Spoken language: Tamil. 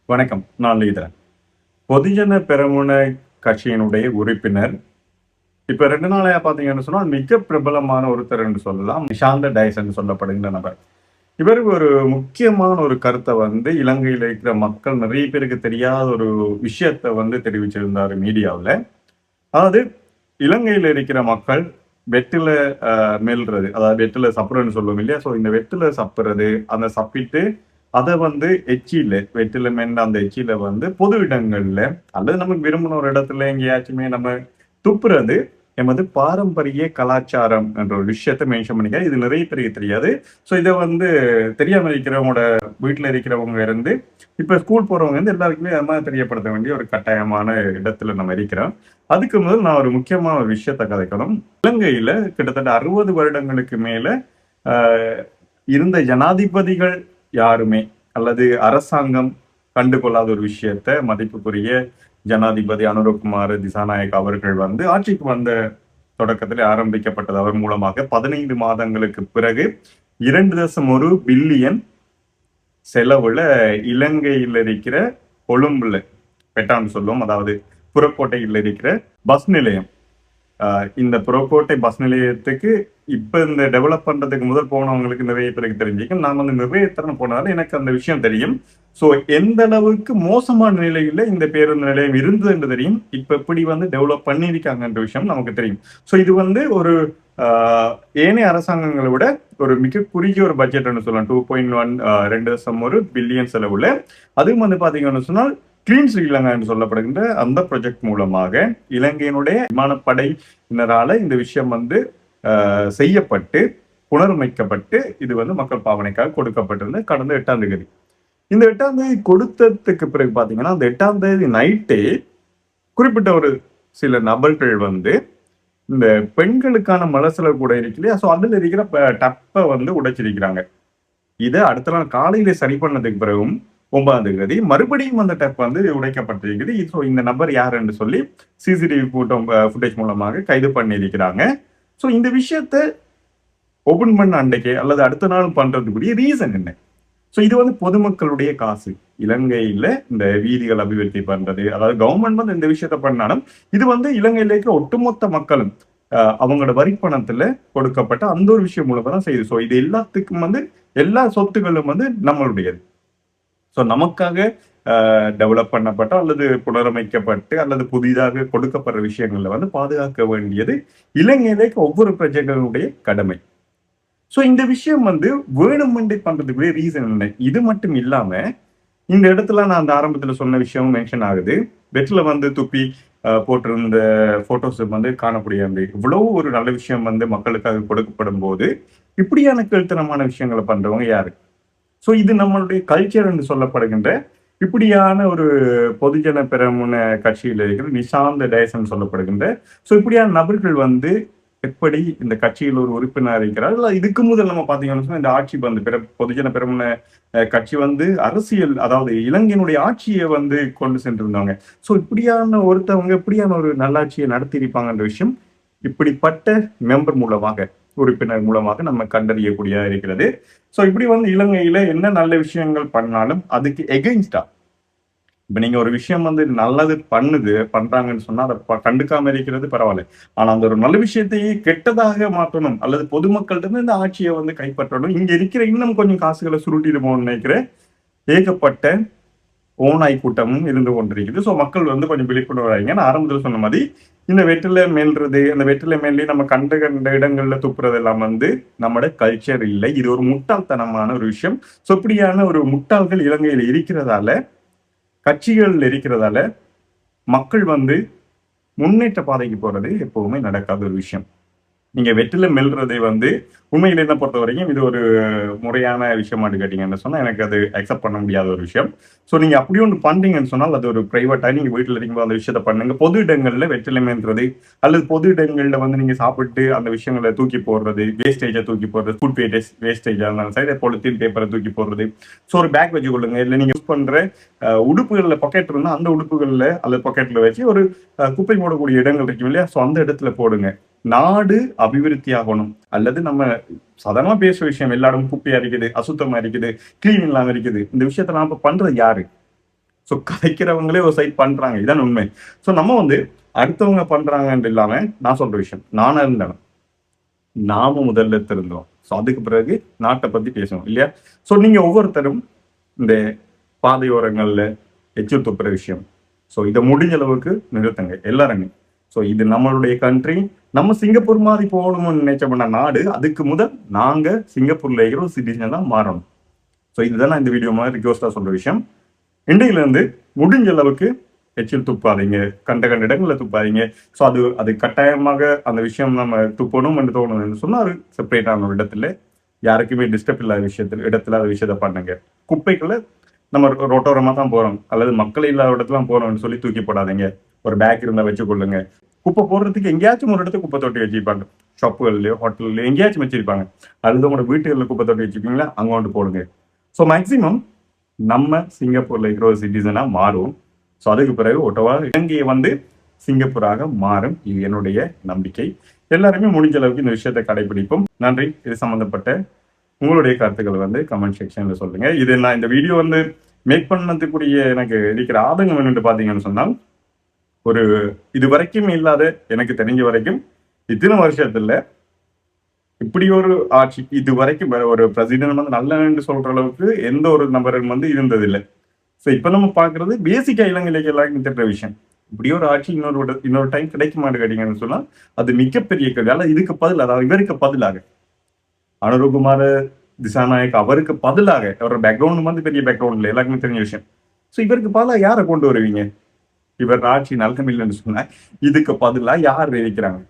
வணக்கம். நான் லீதரன். பொதுஜன பெரமுன கட்சியினுடைய உறுப்பினர். இப்ப 2 நாளையா பார்த்தீங்கன்னு சொன்னா, மிக பிரபலமான ஒருத்தர் என்று சொல்லலாம். நிஷாந்த டயஸ் என்று சொல்லப்படுகின்ற நபர். இவர் ஒரு முக்கியமான ஒரு கருத்த இலங்கையில இருக்கிற மக்கள் நெறைய பேருக்கு தெரியாத ஒரு விஷயத்த தெரிவிச்சிருந்தாரு மீடியாவுல. அதாவது இலங்கையில இருக்கிற மக்கள் வெற்றில மெல்றது. அதாவது வெற்றில சப்புறன்னு சொல்லுவோம் இல்லையா? இந்த வெற்றில சப்புறது, அந்த சப்பிட்டு அத வெற்றில மென்ற அந்த எச்சில பொது இடங்கள்ல அல்லது நமக்கு விரும்பின ஒரு இடத்துல எங்கேயாச்சுமே நம்ம துப்புறது எமது பாரம்பரிய கலாச்சாரம் என்ற ஒரு விஷயத்த மென்ஷன் பண்ணிக்க. இது நிறைய பேருக்கு தெரியாது. இத தெரியாம இருக்கிறவங்களோட வீட்டுல இருக்கிறவங்க இருந்து இப்ப ஸ்கூல் போறவங்க எல்லாருக்குமே அது மாதிரி தெரியப்படுத்த வேண்டிய ஒரு கட்டாயமான இடத்துல நம்ம இருக்கிறோம். அதுக்கு முதல் நான் ஒரு முக்கியமான ஒரு விஷயத்த கதைக்கணும். இலங்கையில கிட்டத்தட்ட 60 வருடங்களுக்கு மேல ஆஹ், இருந்த ஜனாதிபதிகள் யாருமே அல்லது அரசாங்கம் கண்டுகொள்ளாத ஒரு விஷயத்த மதிப்புக்குரிய ஜனாதிபதி அனுரகுமார் திசாநாயக் அவர்கள் ஆட்சிக்கு வந்த தொடக்கத்தில் ஆரம்பிக்கப்பட்டது அவர் மூலமாக 15 மாதங்களுக்கு பிறகு 2.1 பில்லியன் செலவுல இலங்கையில் இருக்கிற கொழும்புல பெட்டான்னு சொல்லுவோம், அதாவது புறக்கோட்டையில் இருக்கிற பஸ் நிலையம். இந்த புறக்கோட்டை பஸ் நிலையத்துக்கு இப்ப இந்த டெவலப் பண்றதுக்கு முதல் போனவங்களுக்கு நிறைய பேருக்கு தெரிஞ்சிருக்கும். நான் நிறைய தடவை போனதால எனக்கு அந்த விஷயம் தெரியும். எந்த அளவுக்கு மோசமான நிலையில இந்த பேருந்து நிலையம் இருந்தது என்று தெரியும். இப்ப எப்படி டெவலப் பண்ணியிருக்காங்கன்ற விஷயம் நமக்கு தெரியும். இது ஒரு ஆஹ், ஏனைய அரசாங்கங்களை விட ஒரு மிக குறுகிய ஒரு பட்ஜெட்னு சொல்லலாம். 2.1 2.1 பில்லியன் செலவுல. அதுவும் பாத்தீங்கன்னு சொன்னால் கிளீன் ஸ்ரீலங்கா என்று சொல்லப்படுகின்ற அந்த ப்ராஜெக்ட் மூலமாக இலங்கையினுடைய விமானப்படையினரால இந்த விஷயம் செய்யப்பட்டு புனரமைக்கப்பட்டு இது மக்கள் பாவனைக்காக கொடுக்கப்பட்டிருந்த கடந்த 8ஆம் தேதி. இந்த 8ஆம் தேதி கொடுத்ததுக்கு பிறகு பாத்தீங்கன்னா அந்த 8ஆம் தேதி நைட்டே குறிப்பிட்ட ஒரு சில நபர்கள் இந்த பெண்களுக்கான மலசலவு கூட இருக்கு இல்லையா, அதுல இருக்கிற டப்பை உடைச்சிருக்கிறாங்க. இதை அடுத்த நாள் காலையில சரி பண்ணதுக்கு பிறகும் 9ஆம் தேதி மறுபடியும் அந்த டப் உடைக்கப்பட்டிருக்குது. இந்த நபர் யார் என்று சொல்லி சிசிடிவி ஃபுட்டேஜ் மூலமாக கைது பண்ணியிருக்கிறாங்க. இந்த விஷயத்த ஓபன் பண்ண அன்றைக்கே அல்லது அடுத்த நாள் பண்றதுக்குரிய ரீசன் என்ன? இது பொதுமக்களுடைய காசு. இலங்கையில இந்த வீதிகள் அபிவிருத்தி பண்றது, அதாவது கவர்மெண்ட் இந்த விஷயத்த பண்ணாலும் இது இலங்கையில இருக்கிற ஒட்டுமொத்த மக்களும் அவங்களோட வரிப்பணத்துல கொடுக்கப்பட்ட அந்த ஒரு விஷயம் மூலமா தான் செய்யுது. இது எல்லாத்துக்கும் எல்லா சொத்துக்களும் நம்மளுடையது. நமக்காக டெவலப் பண்ணப்பட்ட அல்லது புனரமைக்கப்பட்டு அல்லது புதிதாக கொடுக்கப்படுற விஷயங்கள்ல பாதுகாக்க வேண்டியது இலங்கையிலே ஒவ்வொரு பிரஜைகளுடைய கடமை. இந்த விஷயம் வேணுமென்றே பண்றதுக்குரிய ரீசன் என்ன? இது மட்டும் இல்லாம இந்த இடத்துல நான் அந்த ஆரம்பத்துல சொன்ன விஷயமும் மென்ஷன் ஆகுது. வெற்றில துப்பி போட்டிருந்த போட்டோஸ் காணக்கூடிய இவ்வளவு ஒரு நல்ல விஷயம் மக்களுக்காக கொடுக்கப்படும் போது இப்படியான கீழ்த்தனமான விஷயங்களை பண்றவங்க யாரு? இது நம்மளுடைய கல்ச்சர் என்று சொல்லப்படுகின்ற இப்படியான ஒரு பொதுஜன பெரமுன கட்சியில் இருக்கிற நிஷாந்த டயசன் சொல்லப்படுகின்ற இப்படியான நபர்கள் எப்படி இந்த கட்சியில் ஒரு உறுப்பினர் இருக்கிறார். இதுக்கு முதல் நம்ம பாத்தீங்கன்னா இந்த ஆட்சி பொதுஜன பெரமுன கட்சி அரசியல், அதாவது இலங்கையினுடைய ஆட்சியை கொண்டு சென்றிருந்தாங்க. இப்படியான ஒருத்தவங்க இப்படியான ஒரு நல்லாட்சியை நடத்தி இருப்பாங்கன்ற விஷயம் இப்படிப்பட்ட மெம்பர் மூலமாக உறுப்பினர் மூலமாக நம்ம கண்டறியக்கூடியதா இருக்கிறது. இப்படி இலங்கையில என்ன நல்ல விஷயங்கள் பண்ணாலும் அதுக்கு எகெயின்ஸ்டா இப்ப நீங்க ஒரு விஷயம் நல்லது பண்றாங்கன்னு சொன்னா அதை கண்டுக்காம இருக்கிறது பரவாயில்ல. ஆனா அந்த ஒரு நல்ல விஷயத்தையே கெட்டதாக மாற்றணும் அல்லது பொதுமக்கள்கிட்ட இருந்து இந்த ஆட்சியை கைப்பற்றணும், இங்க இருக்கிற இன்னும் கொஞ்சம் காசுகளை சுருட்டிட்டு போகணும்னு நினைக்கிற ஏகப்பட்ட ஓனாய் கூட்டமும் இருந்து கொண்டிருக்குது. மக்கள் கொஞ்சம் விழிப்புணர்வு. நான் ஆரம்பத்தில் சொன்ன மாதிரி இந்த வெற்றில மேல்றது, அந்த வெற்றில மேலே நம்ம கண்ட கண்ட இடங்கள்ல துப்புறது எல்லாம் நம்மளோட கல்ச்சர் இல்லை. இது ஒரு முட்டாள்தனமான ஒரு விஷயம். இப்படியான ஒரு முட்டாள்கள் இலங்கையில் இருக்கிறதால, கட்சிகள் இருக்கிறதால மக்கள் முன்னேற்ற பாதைக்கு போறது எப்பவுமே நடக்காத ஒரு விஷயம். நீங்க வெற்றில மெல்றதை உண்மையில என்ன பொறுத்த வரைக்கும் இது ஒரு முறையான விஷயமாட்டு கேட்டீங்கன்னு சொன்னா எனக்கு அது அக்செப்ட் பண்ண முடியாத ஒரு விஷயம். நீங்க அப்படி ஒன்று பண்றீங்கன்னு சொன்னால் அது ஒரு பிரைவேட்டா நீங்க வீட்டுல இருக்கும்போது அந்த விஷயத்த பண்ணுங்க. பொது இடங்கள்ல வெற்றில மெல்றது அல்லது பொது இடங்கள்ல நீங்க சாப்பிட்டு அந்த விஷயங்களை தூக்கி போடுறது, வேஸ்டேஜை தூக்கி போடுறது, ஃபுட் வேஸ்டேஜா இருந்தாலும் சரி, பொலித்தீன் பேப்பரை தூக்கி போடுறது. ஒரு பேக் வச்சு கொள்ளுங்க. இல்ல நீங்க யூஸ் பண்ற உடுப்புகள்ல பாக்கெட் இருந்தா அந்த உடுப்புகள்ல அல்லது பாக்கெட்ல வச்சு ஒரு குப்பை போடக்கூடிய இடங்கள் இருக்கும் இல்லையா, அந்த இடத்துல போடுங்க. நாடு அபிவிருத்தி ஆகணும். அல்லது நம்ம சாதாரணமா பேசுற விஷயம், எல்லாரும் குப்பையா இருக்குது, அசுத்தமா இருக்குது, கிளீன் இல்லாம இருக்குது, இந்த விஷயத்த நாம பண்றது யாரு? ஸோ கதைக்கிறவங்களே ஒரு சைட் பண்றாங்க, இதான் உண்மை. ஸோ நம்ம வந்து அடுத்தவங்க பண்றாங்கன்னு இல்லாம நான் சொல்ற விஷயம், நானா இருந்தேன், நாம முதல்ல திருந்தோம். ஸோ அதுக்கு பிறகு நாட்டை பத்தி பேசணும் இல்லையா? ஸோ நீங்க ஒவ்வொருத்தரும் இந்த பாதையோரங்கள்ல எச்சில் துப்புற விஷயம், ஸோ இதை முடிஞ்ச அளவுக்கு நிறுத்துங்க எல்லாருமே. ஸோ இது நம்மளுடைய கண்ட்ரி, நம்ம சிங்கப்பூர் மாதிரி போகணும்னு நினைச்சோம்னா நாடு, அதுக்கு முதல் நாங்க சிங்கப்பூர்ல இருக்கிற ஒரு சிட்டிசன் தான் மாறணும். ஸோ இதுதான் நான் இந்த வீடியோ மாதிரி ரிக்வஸ்டா சொல்ற விஷயம். இன்றையில இருந்து முடிஞ்ச அளவுக்கு எச்சில் துப்பாதீங்க, கண்ட இடங்களில் துப்பாதீங்க. ஸோ அது கட்டாயமாக அந்த விஷயம் நம்ம துப்பணும் என்று தோணுதுன்னு சொன்னா அது செப்பரேட்டான ஒரு இடத்துல யாருக்குமே டிஸ்டர்ப் இல்லாத இடத்துல அந்த விஷயத்த பண்ணுங்க. குப்பைகளை நம்ம ரோட்டோரமா தான் போறோம் அல்லது மக்கள் இல்லாத இடத்துல போறோம்னு சொல்லி தூக்கி போடாதீங்க. ஒரு பேக் இருந்தா வச்சுக்கொள்ளுங்க. குப்பை போடுறதுக்கு எங்கேயாச்சும் ஒரு இடத்துல குப்பை தொட்டி வச்சிருப்பாங்க, ஷாப்புகள்லயோ ஹோட்டல்லயோ எங்கேயாச்சும் வச்சிருப்பாங்க. அல்லது உங்களோட வீட்டுகளில் குப்பை தொட்டி வச்சிருக்கீங்களா, அங்க வந்து போடுங்க. ஸோ மேக்சிமம் நம்ம சிங்கப்பூர்ல இருக்கிற ஒரு சிட்டிசனா மாறும். ஸோ அதுக்கு பிறகு ஒட்டவா இலங்கையை வந்து சிங்கப்பூராக மாறும், இது என்னுடைய நம்பிக்கை. எல்லாருமே முடிஞ்ச அளவுக்கு இந்த விஷயத்தை கடைபிடிப்போம். நன்றி. இது சம்பந்தப்பட்ட உங்களுடைய கருத்துக்களை வந்து கமெண்ட் செக்ஷன்ல சொல்லுங்க. இது நான் இந்த வீடியோ வந்து மேக் பண்ணதுக்குரிய எனக்கு இருக்கிற ஆதங்கம் என்னன்னு பாத்தீங்கன்னு சொன்னால், ஒரு இது வரைக்கும் இல்லாத, எனக்கு தெரிஞ்ச வரைக்கும் இத்தனை வருஷத்துல இப்படி ஒரு ஆட்சி இது வரைக்கும் ஒரு பிரசிடென்ட் வந்து நல்லன்னு சொல்ற அளவுக்கு எந்த ஒரு நபரும் வந்து இருந்ததில்லை. ஸோ இப்ப நம்ம பாக்குறது பேசிக்கா இலங்கையில எல்லாருக்கும் தெரிஞ்ச விஷயம். இப்படி ஒரு ஆட்சி இன்னொரு டைம் கிடைக்க மாட்டேங்கிறீங்கன்னு சொன்னா அது மிகப்பெரிய கேள்வி. அல்ல இதுக்கு பதில், அதாவது இவருக்கு பதிலாக அனுரகுமார திசாநாயக் அவருக்கு பதிலாக, அவரோட பேக்ரவுண்ட் வந்து பெரிய பேக்ரவுண்ட் இல்லை, எல்லாருக்குமே தெரிஞ்ச விஷயம். ஸோ இவருக்கு பதிலாக யாரை கொண்டு வருவீங்க? இவர் ஆட்சி நல்லமில்லைன்னு சொன்னா இதுக்கு பதிலாக யார் இருக்கிறாங்க?